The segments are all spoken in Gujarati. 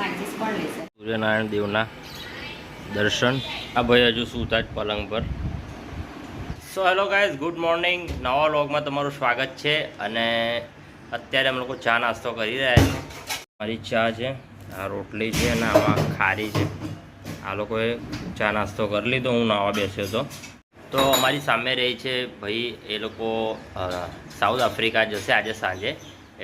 સૂર્યનારાયણ દેવના દર્શન. આ ભાઈ હજુ સૂતા જ પલંગ પર. So hello guys, good morning. નવા વ્લોગમાં તમારું સ્વાગત છે. અને અત્યારે અમે લોકો ચા નાસ્તો કરી રહ્યા છીએ. મારી ચા છે, આ રોટલી છે અને આમાં ખારી છે. આ લોકોએ ચા નાસ્તો કરી લીધો, હું નાવા બેસ્યો તો અમારી સામે રહી છે ભાઈ. એ લોકો સાઉથ આફ્રિકા જશે આજે સાંજે,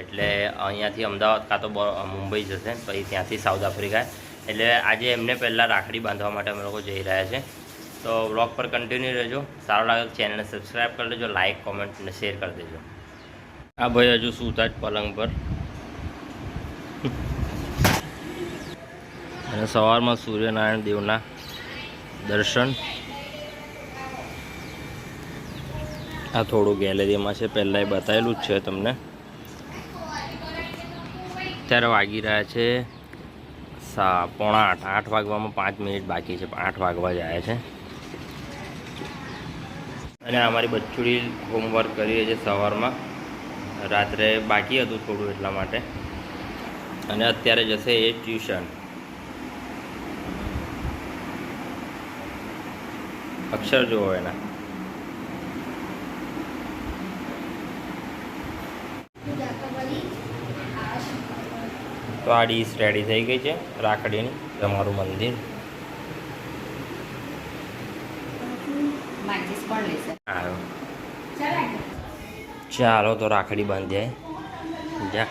એટલે અહીંયાથી અમદાવાદ કાં તો મુંબઈ જશે, પછી ત્યાંથી સાઉથ આફ્રિકા. એટલે આજે એમને પહેલાં રાખડી બાંધવા માટે અમે લોકો જઈ રહ્યા છે. તો વ્લોગ પર કન્ટિન્યુ રહેજો. સારો લાગે તો ચેનલને સબસ્ક્રાઈબ કરી દેજો, લાઇક કોમેન્ટ અને શેર કરી દેજો. આ ભાઈ હજુ સૂતા જ પલંગ પર. અને સવારમાં સૂર્યનારાયણ દેવના દર્શન. આ થોડું ગેલેરીમાં છે, પહેલાં એ બતાવેલું જ છે તમને. અત્યારે વાગી રહ્યા છે 7:45. 8 વાગવામાં 5 મિનિટ બાકી છે. 8 વાગવા જાય છે. અને અમારી બચ્ચુડી હોમવર્ક કરીએ છીએ સવારમાં. રાત્રે બાકી હતું થોડું, એટલા માટે. અને અત્યારે જશે એ ટ્યુશન. અક્ષર જોવો એના. તો આ ડીશ રેડી થઈ ગઈ છે રાખડીની. તમારું મંદિર આવ્યો. ચાલો તો રાખડી બાંધ્યાય. જા.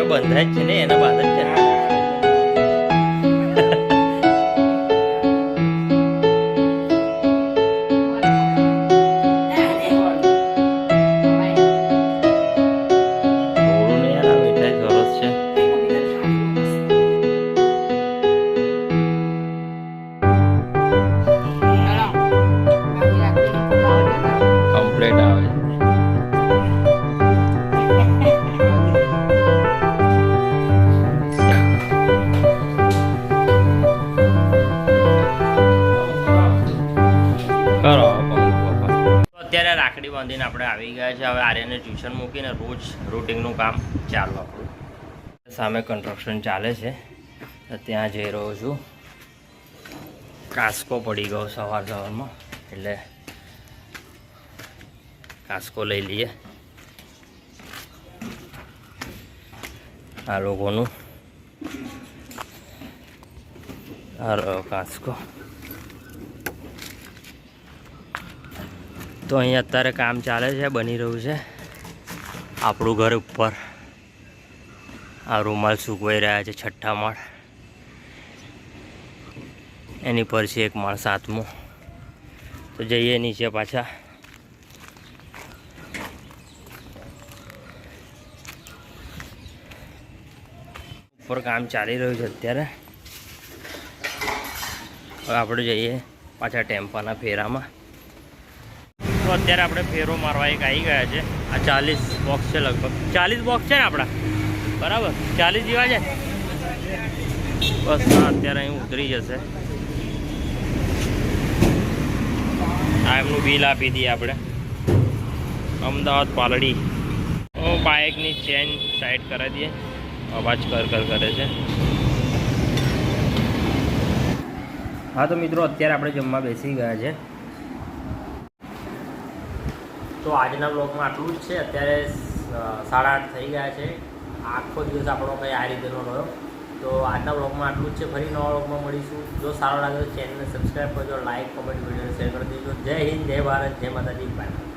બંધાય જ છે ને, એના બાદ જ છે. કમ્પ્લીટ આવે. અત્યારે રાખડી બાંધીને આપણે આવી ગયા છે. હવે આર્યને ટ્યુશન મૂકીને રોજ રૂટિંગનું કામ ચાલુ આપણું. સામે કન્સ્ટ્રક્શન ચાલે છે, ત્યાં જઈ રહ્યો છું. કાસ્કો પડી ગયો સવારમાં, એટલે કાસ્કો લઈ લઈએ. આ લોકોનું આ રહ્યો કાસ્કો. તો અહીંયા અત્યારે કામ ચાલે છે, બની રહ્યું છે. આપણું ઘર ઉપર આ રૂમાલ સૂકવાઈ રહ્યા છે. 6ઠ્ઠા માળ, એની પર છે 1 માળ 7મો. તો જઈએ નીચે પાછા. ઉપર કામ ચાલી રહ્યું છે અત્યારે. હવે આપણે જઈએ પાછા ટેમ્પાના ફેરામાં. તો અત્યારે આપણે ફેરો મારવા એક આવી ગયા છે. આ 40 બોક્સ છે, લગભગ 40 બોક્સ છે ને આપણા, બરાબર 40 જેવા છે. બસ અત્યારે અહીં ઉતરી જશે. આ એમનું બિલ આપી દઈએ આપણે. અમદાવાદ પાલડી. બાઇકની ચેન ટાઈટ કરી દઈએ. અવાજ કર કરે છે. હા તો મિત્રો, અત્યારે આપણે જમવા બેસી ગયા છે. તો આજના બ્લોગમાં આટલું જ છે. અત્યારે 8:30 થઈ ગયા છે. આખો દિવસ આપણો કંઈ આ રીતેનો રહ્યો. તો આજના બ્લોગમાં આટલું જ છે. ફરી નવા બ્લોગમાં મળીશું. જો સારો લાગે તો ચેનલને સબસ્ક્રાઈબ કરજો, લાઇક કોમેન્ટ વિડીયો શેર કરી દેજો. જય હિન્દ, જય ભારત, જય માતાજી, બાય.